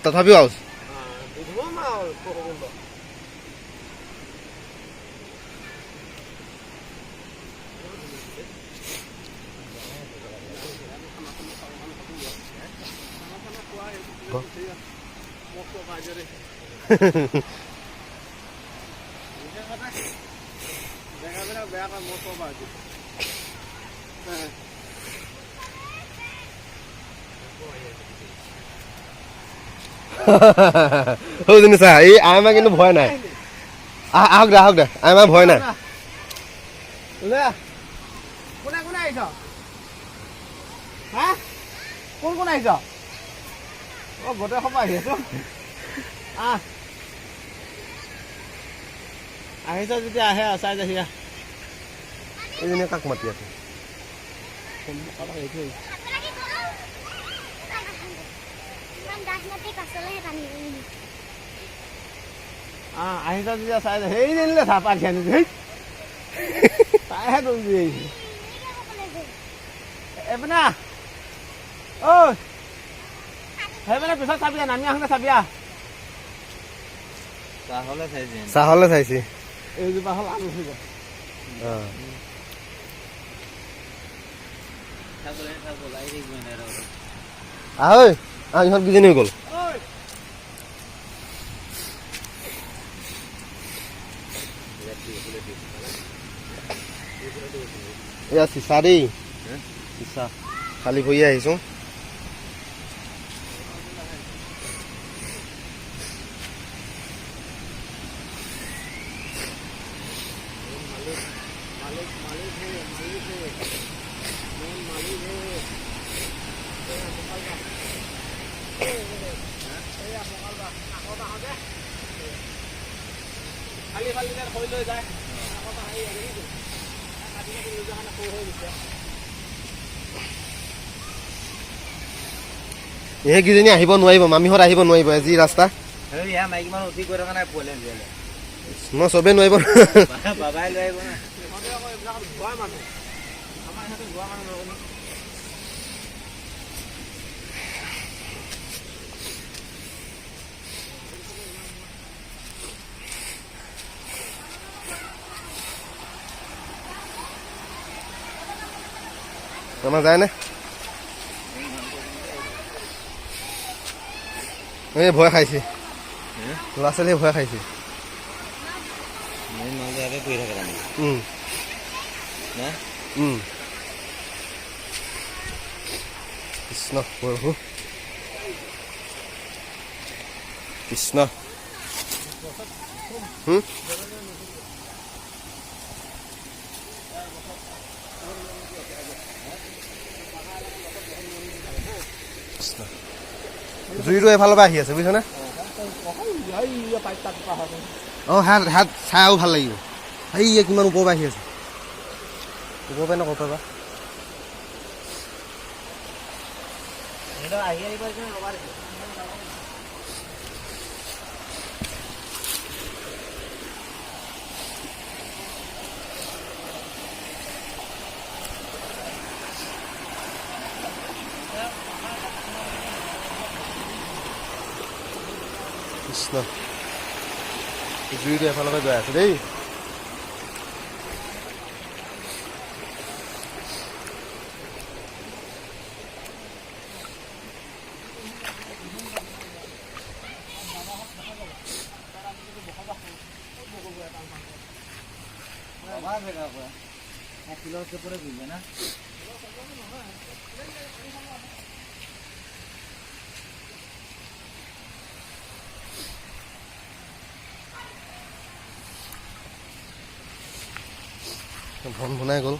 তথাপিও আউচ শুনিছা এই আইমা কিন্তু ভয় নাই আহক দে আইমা ভয় নাই কোনে আহিছ হা কোন আহিছ গোটেই সময় আহি আছো আহিছ যেতিয়া আহে চাই যাহি এইজনীয়ে কাক মাতি আছে আহিছ যেতিয়া চাই যায় সেই দিলে চাহ পাত খাই নিছে তাইহে দৌৰি আহিছে এইপিনে ঐ সেইপিনে পিছত চাবিয়া নামি আহোঁতে চাবিয়া চাহলে চাইছে এইজোপা হ'ল আলু হৈ গ'ল আহৈ ইহঁত কিজনী হৈ গ'ল এয়া চিচা দেই চিচা খালি ভৰি আহিছো এইকেইজনী আহিব নোৱাৰিব মামীহঁত আহিব নোৱাৰিব যি ৰাস্তা মই চবেই নোৱাৰিব আমাৰ যায়নে এই ভয় খাইছে ল'ৰা ছোৱালীয়ে ভয় খাইছে কৃষ্ণ প্ৰভু কৃষ্ণ জুইটো এফালৰ পৰা আহি আছে বুজিছনে হাত চাই আৰু ভাল লাগিব এই কিমান ওপৰৰ পৰা আহি আছে ওপৰৰ পৰা নক'ৰ পৰা কৃষ্ণ জুইটো এফালৰ পৰা গৈ আছে দেই ভন ভনাই গ'ল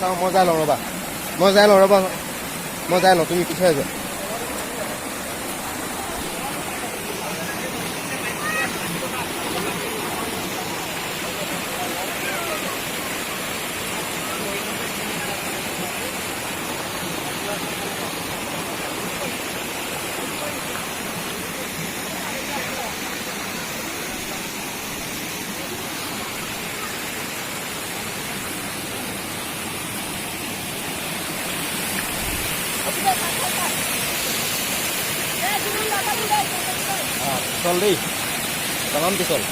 চাওঁ মই যাই লওঁ ৰ'বা মই যাই লওঁ তুমি পিছাই যোৱা চল দেই তামাম পিছল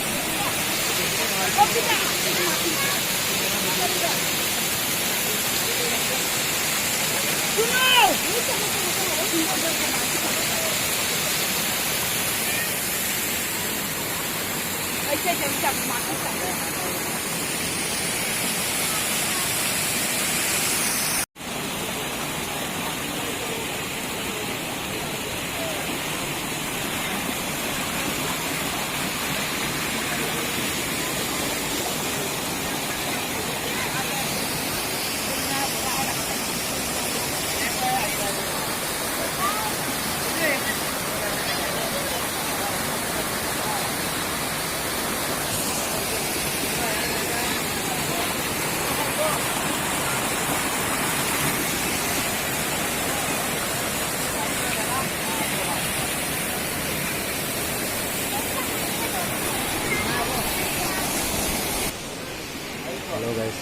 Hello guys,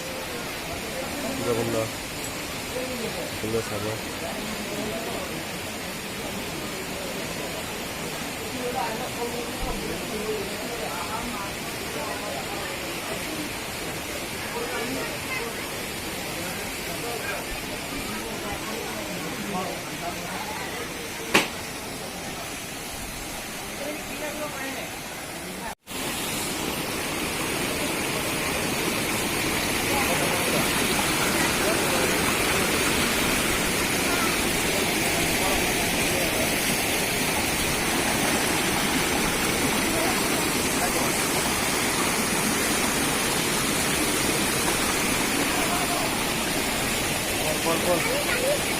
bunda sama. Pol.